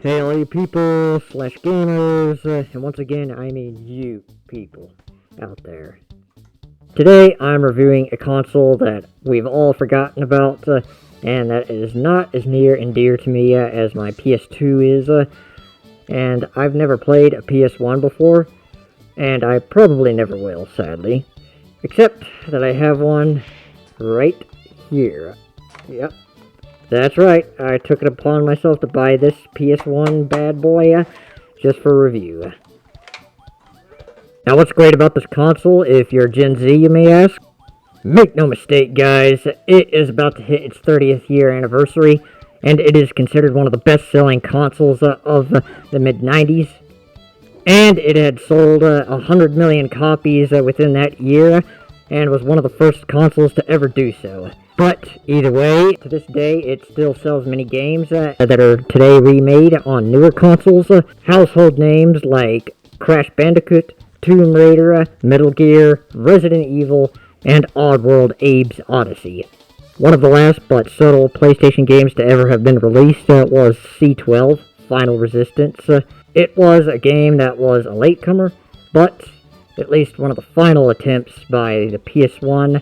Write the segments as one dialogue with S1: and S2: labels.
S1: Hey all you people, slash gamers, and once again I mean you people out there. Today I'm reviewing a console that we've all forgotten about, and that is not as near and dear to me as my PS2 is, and I've never played a PS1 before, and I probably never will, sadly. Except that I have one right here. Yep. That's right, I took it upon myself to buy this PS1 bad boy just for review. Now what's great about this console, if you're Gen Z you may ask? Make no mistake guys, it is about to hit its 30th year anniversary, and it is considered one of the best selling consoles of the mid-90s. And it had sold 100 million copies within that year, and was one of the first consoles to ever do so. But either way, to this day, it still sells many games that are today remade on newer consoles. Household names like Crash Bandicoot, Tomb Raider, Metal Gear, Resident Evil, and Oddworld Abe's Odyssey. One of the last but subtle PlayStation games to ever have been released was C12, Final Resistance. It was a game that was a latecomer, but at least one of the final attempts by the PS1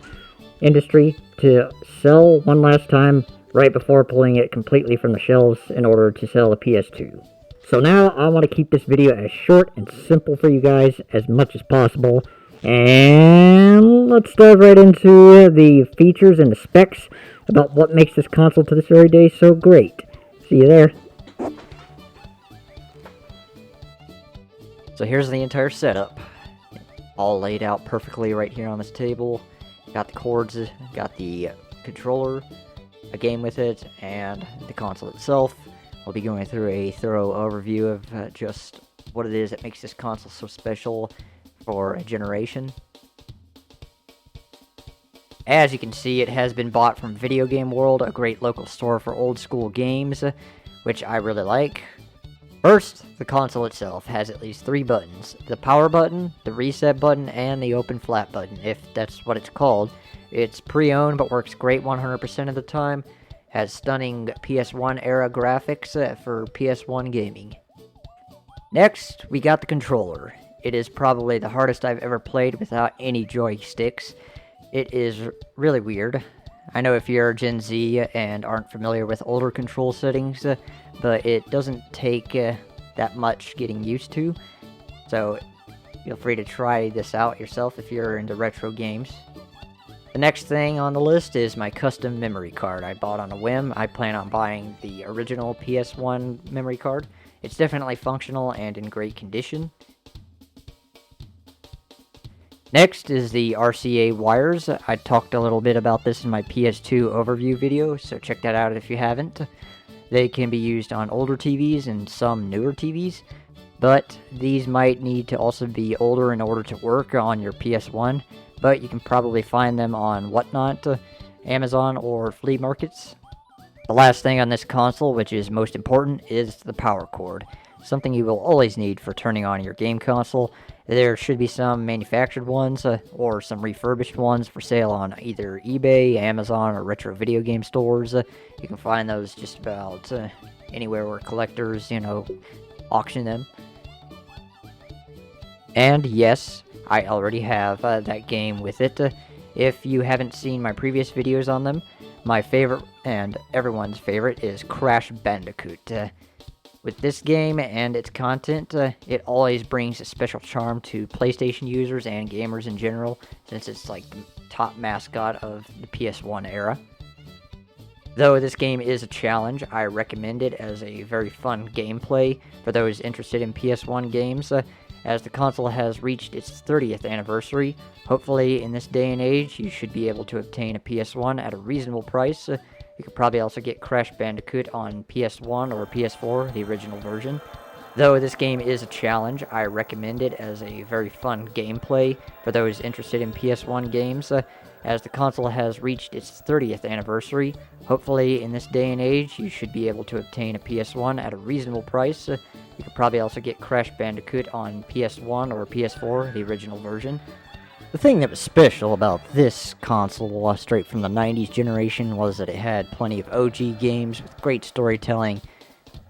S1: industry to sell one last time right before pulling it completely from the shelves in order to sell a PS2. So now I want to keep this video as short and simple for you guys as much as possible, and let's dive right into the features and the specs about what makes this console to this very day so great. See you there.
S2: So here's the entire setup, all laid out perfectly right here on this table. Got the cords, got the controller, a game with it, and the console itself. We'll be going through a thorough overview of just what it is that makes this console so special for a generation. As you can see, it has been bought from Video Game World, a great local store for old school games, which I really like. First, the console itself has at least 3 buttons: the power button, the reset button, and the open flap button, if that's what it's called. It's pre-owned but works great 100% of the time, has stunning PS1 era graphics for PS1 gaming. Next, we got the controller. It is probably the hardest I've ever played without any joysticks. It is really weird. I know if you're Gen Z and aren't familiar with older control settings, but it doesn't take that much getting used to, so feel free to try this out yourself if you're into retro games. The next thing on the list is my custom memory card I bought on a whim. I plan on buying the original PS1 memory card. It's definitely functional and in great condition. Next is the RCA wires. I talked a little bit about this in my PS2 overview video, so check that out if you haven't. They can be used on older TVs and some newer TVs, but these might need to also be older in order to work on your PS1, but you can probably find them on Whatnot, Amazon, or flea markets. The last thing on this console, which is most important, is the power cord. Something you will always need for turning on your game console. There should be some manufactured ones, or some refurbished ones for sale on either eBay, Amazon, or retro video game stores. You can find those just about anywhere where collectors, auction them. And yes, I already have that game with it. If you haven't seen my previous videos on them, my favorite, and everyone's favorite, is Crash Bandicoot. With this game and its content, it always brings a special charm to PlayStation users and gamers in general, since it's like the top mascot of the PS1 era. Though this game is a challenge, I recommend it as a very fun gameplay for those interested in PS1 games, as the console has reached its 30th anniversary. Hopefully in this day and age you should be able to obtain a PS1 at a reasonable price. You could probably also get Crash Bandicoot on PS1 or PS4, the original version. Though this game is a challenge, I recommend it as a very fun gameplay for those interested in PS1 games, as the console has reached its 30th anniversary. Hopefully in this day and age you should be able to obtain a PS1 at a reasonable price. You could probably also get Crash Bandicoot on PS1 or PS4, the original version. The thing that was special about this console, straight from the 90s generation, was that it had plenty of OG games with great storytelling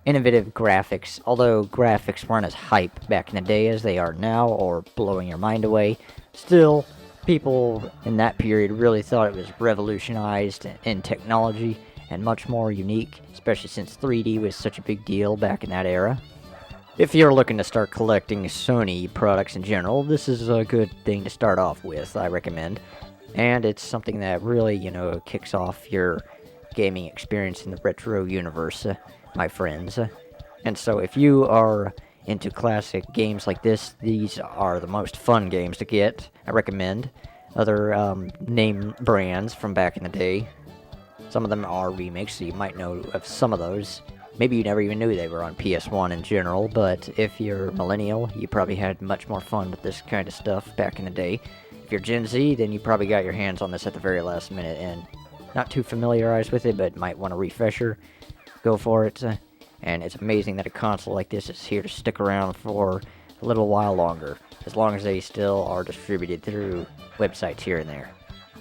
S2: innovative graphics, although graphics weren't as hype back in the day as they are now, or blowing your mind away. Still, people in that period really thought it was revolutionized in technology and much more unique, especially since 3D was such a big deal back in that era. If you're looking to start collecting Sony products in general, this is a good thing to start off with, I recommend. And it's something that really, kicks off your gaming experience in the retro universe, my friends. And so if you are into classic games like this, these are the most fun games to get, I recommend. Other name brands from back in the day. Some of them are remakes, so you might know of some of those. Maybe you never even knew they were on PS1 in general, but if you're millennial, you probably had much more fun with this kind of stuff back in the day. If you're Gen Z, then you probably got your hands on this at the very last minute and not too familiarized with it, but might want a refresher. Go for it. And it's amazing that a console like this is here to stick around for a little while longer, as long as they still are distributed through websites here and there.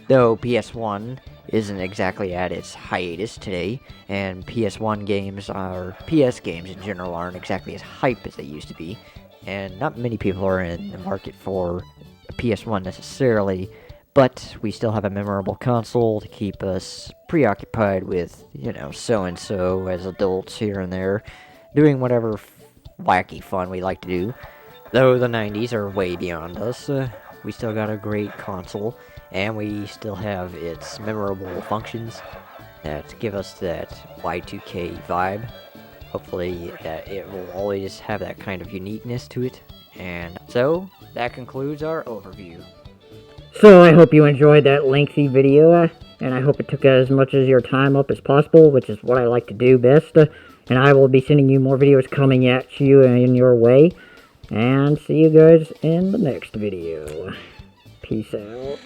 S2: Though PS1 isn't exactly at its hiatus today, and PS games in general aren't exactly as hype as they used to be, and not many people are in the market for a PS1 necessarily, but we still have a memorable console to keep us preoccupied with, so-and-so as adults here and there, doing whatever wacky fun we like to do. Though the 90s are way beyond us, we still got a great console, and we still have its memorable functions that give us that Y2K vibe. Hopefully that it will always have that kind of uniqueness to it. And so, that concludes our overview.
S1: So I hope you enjoyed that lengthy video, and I hope it took as much of your time up as possible, which is what I like to do best. And I will be sending you more videos coming at you in your way. And see you guys in the next video. Peace out.